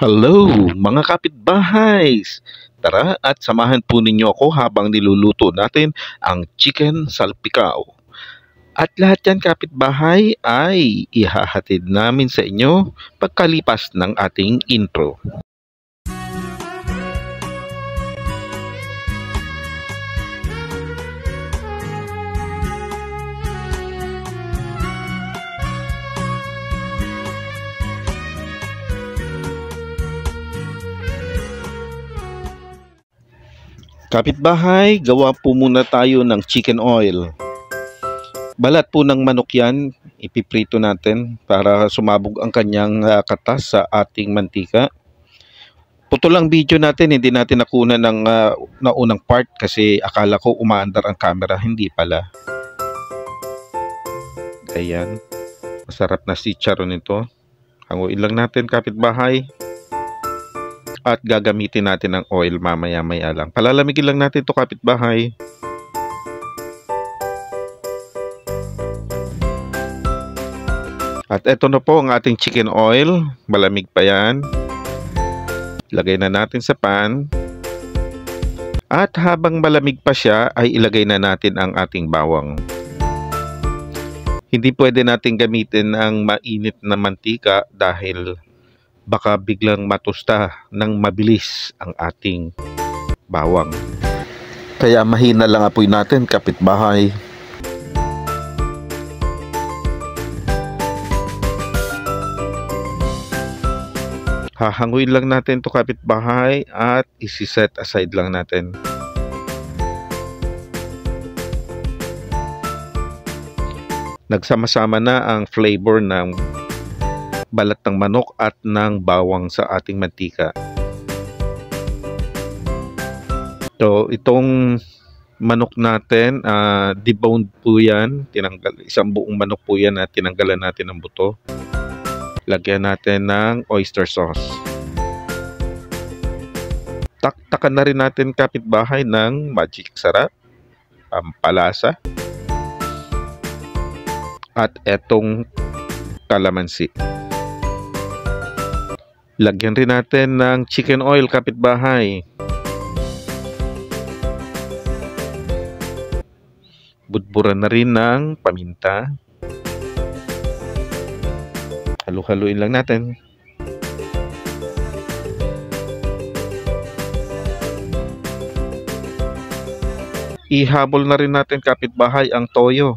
Hello mga kapitbahay! Tara at samahan po ninyo ako habang niluluto natin ang chicken salpicao. At lahat yan kapitbahay ay ihahatid namin sa inyo pagkalipas ng ating intro. Kapitbahay, gawa po muna tayo ng chicken oil. Balat po ng manok yan, ipiprito natin para sumabog ang kanyang katas sa ating mantika. Putol ang video natin, hindi natin nakuna ng naunang part kasi akala ko umaandar ang camera, hindi pala. Ayan, masarap na si chicharon nito. Hanguin lang natin kapitbahay. At gagamitin natin ang oil mamaya-maya lang. Palalamigin lang natin ito kapitbahay. At eto na po ang ating chicken oil. Malamig pa yan. Lagay na natin sa pan. At habang malamig pa siya ay ilagay na natin ang ating bawang. Hindi pwede natin gamitin ang mainit na mantika dahil baka biglang matusta ng mabilis ang ating bawang. Kaya mahina lang apoy natin kapitbahay. Hahanguin lang natin ito kapitbahay at isi-set aside lang natin. Nagsama-sama na ang flavor ng balat ng manok at ng bawang sa ating mantika. So, itong manok natin, deboned po yan. Isang buong manok po yan at tinanggalan natin ng buto. Lagyan natin ng oyster sauce. Taktakan na rin natin kapitbahay ng magic sarap, pampalasa, at etong kalamansi. Lagyan rin natin ng chicken oil kapitbahay. Budburan na rin ng paminta. Halu-haluin lang natin. Ihabol na rin natin kapitbahay ang toyo.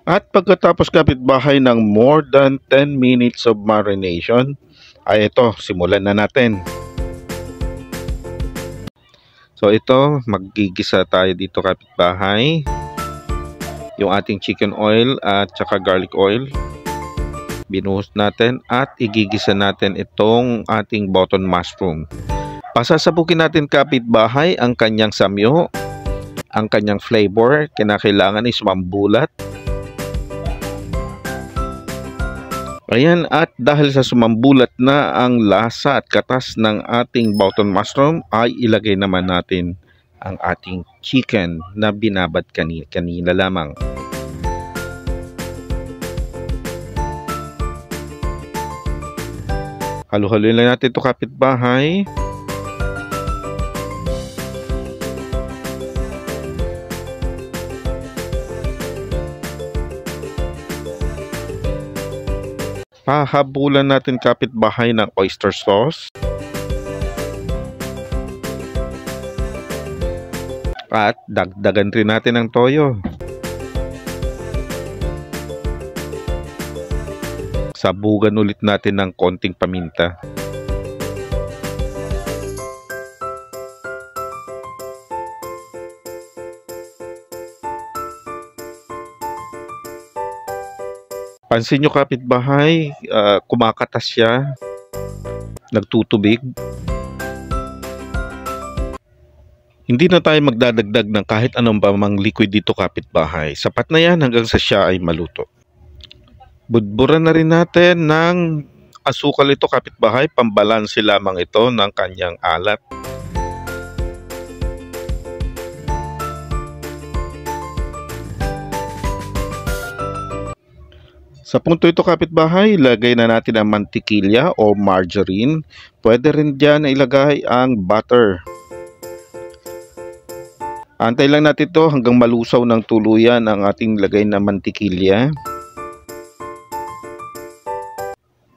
At pagkatapos kapitbahay ng more than 10 minutes of marination, ay ito, simulan na natin. So ito, maggigisa tayo dito kapitbahay. Yung ating chicken oil at saka garlic oil. Binuhos natin at igigisa natin itong ating button mushroom. Pasasabukin natin kapitbahay ang kanyang samyo, ang kanyang flavor. Kinakailangan is mambulat. Ayan, at dahil sa sumambulat na ang lasa at katas ng ating button mushroom, ay ilagay naman natin ang ating chicken na binabad kanina lamang. Halu-haluin lang natin ito kapitbahay. Pahabulan natin kapitbahay ng oyster sauce. At dagdagan rin natin ang toyo. Sabugan ulit natin ng konting paminta. Pansin nyo kapitbahay, kumakatas siya, nagtutubig. Hindi na tayo magdadagdag ng kahit anong pamang liquid dito kapitbahay. Sapat na yan hanggang sa siya ay maluto. Budburan na rin natin ng asukal ito kapitbahay, pambalanse lamang ito ng kanyang alat. Sa punto ito kapitbahay, ilagay na natin ang mantikilya o margarine. Pwede rin dyan na ilagay ang butter. Antay lang natin ito hanggang malusaw ng tuluyan ang ating lagay na mantikilya.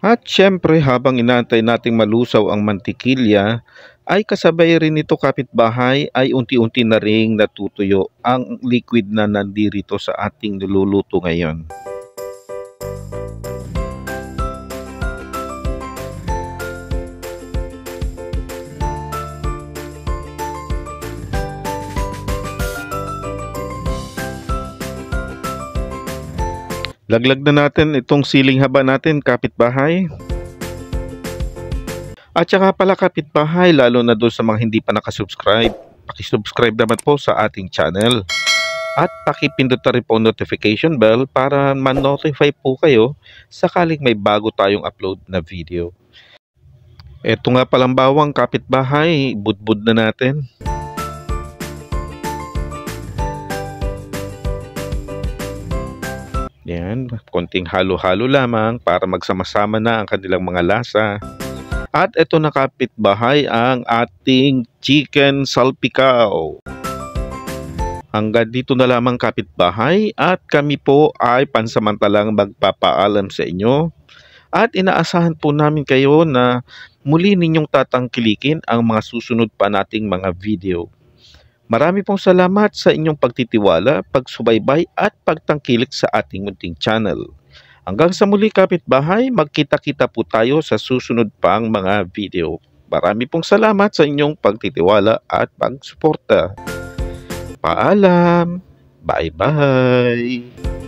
At syempre habang inaantay nating malusaw ang mantikilya, ay kasabay rin ito kapitbahay ay unti-unti na ring natutuyo ang liquid na nandirito sa ating niluluto ngayon. Laglag na natin itong siling haba natin kapitbahay. At saka pala kapitbahay, lalo na doon sa mga hindi pa nakasubscribe, pakisubscribe naman po sa ating channel. At pakipindot na rin po notification bell para ma-notify po kayo sakaling may bago tayong upload na video. Ito nga palang bawang kapitbahay, budbud na natin. Yan, konting halo-halo lamang para magsama-sama na ang kanilang mga lasa. At ito na kapitbahay ang ating chicken salpicao. Hanggang dito na lamang kapitbahay at kami po ay pansamantalang magpapaalam sa inyo. At inaasahan po namin kayo na muli ninyong tatangkilikin ang mga susunod pa nating mga video. Marami pong salamat sa inyong pagtitiwala, pagsubaybay at pagtangkilik sa ating munting channel. Hanggang sa muli kapitbahay, magkita-kita po tayo sa susunod pang mga video. Marami pong salamat sa inyong pagtitiwala at pagsuporta. Paalam! Bye-bye!